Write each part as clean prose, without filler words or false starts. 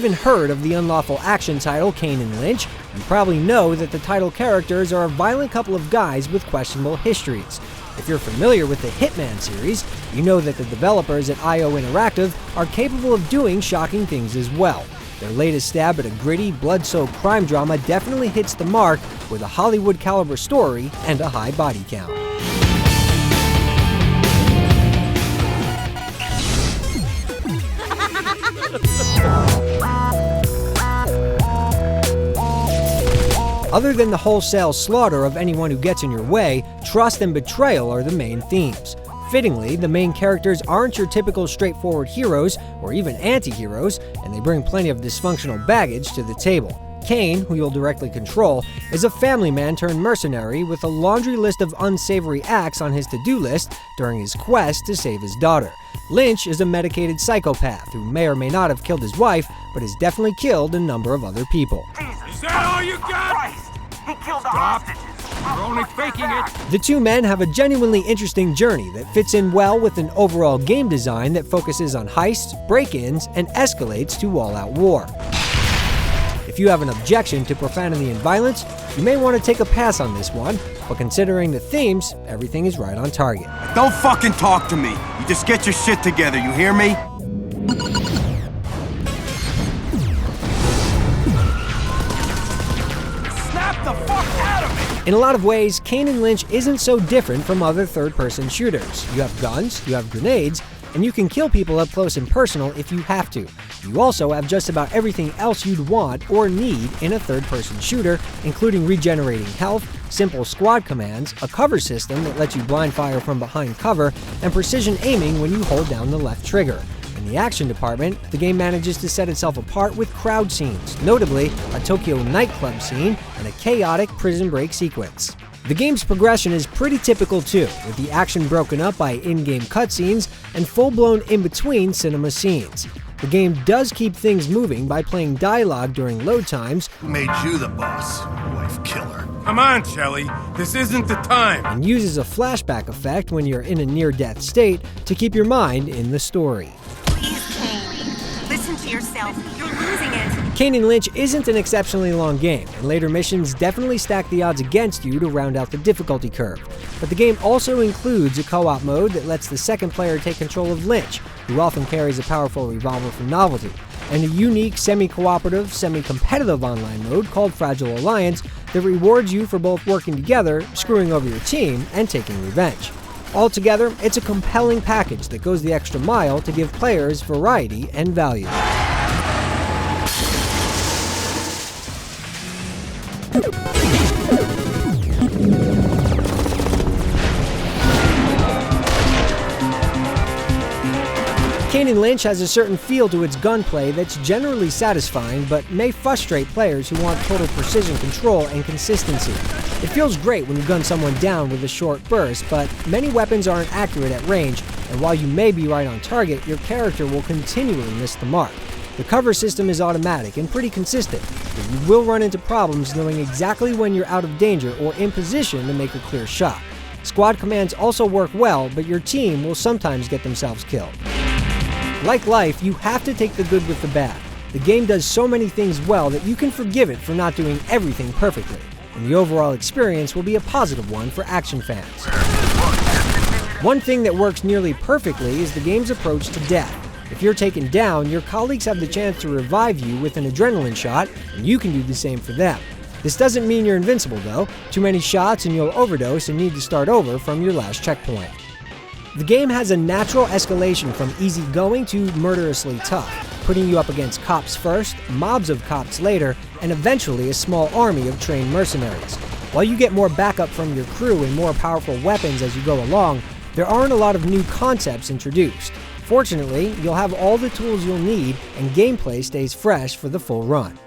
even heard of the unlawful action title Kane and Lynch, you probably know that the title characters are a violent couple of guys with questionable histories. If you're familiar with the Hitman series, you know that the developers at IO Interactive are capable of doing shocking things as well. Their latest stab at a gritty, blood-soaked crime drama definitely hits the mark with a Hollywood-caliber story and a high body count. Other than the wholesale slaughter of anyone who gets in your way, trust and betrayal are the main themes. Fittingly, the main characters aren't your typical straightforward heroes or even anti-heroes, and they bring plenty of dysfunctional baggage to the table. Kane, who you'll directly control, is a family man turned mercenary with a laundry list of unsavory acts on his to-do list during his quest to save his daughter. Lynch is a medicated psychopath who may or may not have killed his wife, but has definitely killed a number of other people. Jesus, is that all you got? Christ, he killed the hostages. You're only faking it. The two men have a genuinely interesting journey that fits in well with an overall game design that focuses on heists, break-ins, and escalates to all-out war. If you have an objection to profanity and violence, you may want to take a pass on this one, but considering the themes, everything is right on target. Don't fucking talk to me. You just get your shit together, you hear me? Snap the fuck out of me! In a lot of ways, Kane and Lynch isn't so different from other third-person shooters. You have guns, you have grenades, and you can kill people up close and personal if you have to. You also have just about everything else you'd want or need in a third-person shooter, including regenerating health, simple squad commands, a cover system that lets you blind fire from behind cover, and precision aiming when you hold down the left trigger. In the action department, the game manages to set itself apart with crowd scenes, notably a Tokyo nightclub scene and a chaotic prison break sequence. The game's progression is pretty typical too, with the action broken up by in-game cutscenes and full-blown in-between cinema scenes. The game does keep things moving by playing dialogue during load times. Who made you the boss, wife killer? Come on, Shelly. This isn't the time. And uses a flashback effect when you're in a near-death state to keep your mind in the story. Please, Kane. Listen to yourself. You're losing it. Kane and Lynch isn't an exceptionally long game, and later missions definitely stack the odds against you to round out the difficulty curve. But the game also includes a co-op mode that lets the second player take control of Lynch, who often carries a powerful revolver for novelty, and a unique semi-cooperative, semi-competitive online mode called Fragile Alliance that rewards you for both working together, screwing over your team, and taking revenge. Altogether, it's a compelling package that goes the extra mile to give players variety and value. Kane and Lynch has a certain feel to its gunplay that's generally satisfying, but may frustrate players who want total precision control and consistency. It feels great when you gun someone down with a short burst, but many weapons aren't accurate at range, and while you may be right on target, your character will continually miss the mark. The cover system is automatic and pretty consistent, but you will run into problems knowing exactly when you're out of danger or in position to make a clear shot. Squad commands also work well, but your team will sometimes get themselves killed. Like life, you have to take the good with the bad. The game does so many things well that you can forgive it for not doing everything perfectly, and the overall experience will be a positive one for action fans. One thing that works nearly perfectly is the game's approach to death. If you're taken down, your colleagues have the chance to revive you with an adrenaline shot, and you can do the same for them. This doesn't mean you're invincible though. Too many shots and you'll overdose and need to start over from your last checkpoint. The game has a natural escalation from easygoing to murderously tough, putting you up against cops first, mobs of cops later, and eventually a small army of trained mercenaries. While you get more backup from your crew and more powerful weapons as you go along, there aren't a lot of new concepts introduced. Fortunately, you'll have all the tools you'll need, and gameplay stays fresh for the full run.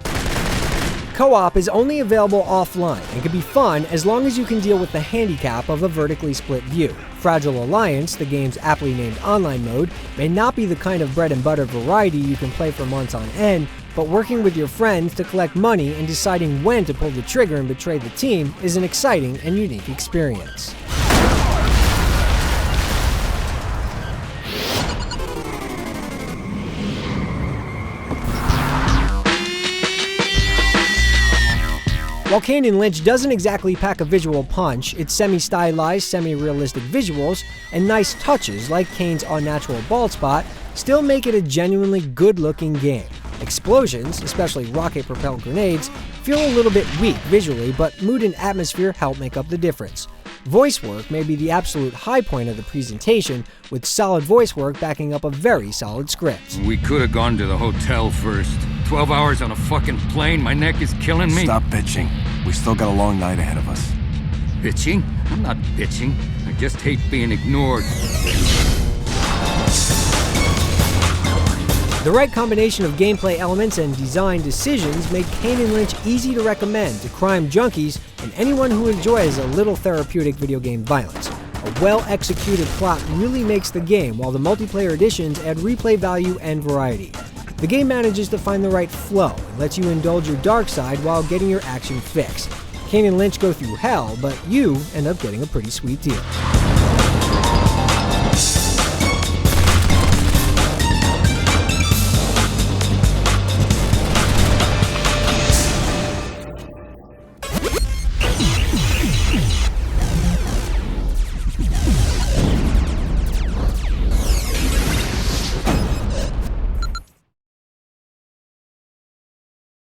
Co-op is only available offline and can be fun as long as you can deal with the handicap of a vertically split view. Fragile Alliance, the game's aptly named online mode, may not be the kind of bread and butter variety you can play for months on end, but working with your friends to collect money and deciding when to pull the trigger and betray the team is an exciting and unique experience. While Kane and Lynch doesn't exactly pack a visual punch, its semi-stylized, semi-realistic visuals and nice touches like Kane's unnatural bald spot still make it a genuinely good-looking game. Explosions, especially rocket-propelled grenades, feel a little bit weak visually, but mood and atmosphere help make up the difference. Voice work may be the absolute high point of the presentation, with solid voice work backing up a very solid script. We could have gone to the hotel first. 12 hours on a fucking plane, my neck is killing me. Stop bitching. We still got a long night ahead of us. Bitching? I'm not bitching. I just hate being ignored. The right combination of gameplay elements and design decisions make Kane and Lynch easy to recommend to crime junkies and anyone who enjoys a little therapeutic video game violence. A well-executed plot really makes the game, while the multiplayer editions add replay value and variety. The game manages to find the right flow and lets you indulge your dark side while getting your action fix. Kane and Lynch go through hell, but you end up getting a pretty sweet deal.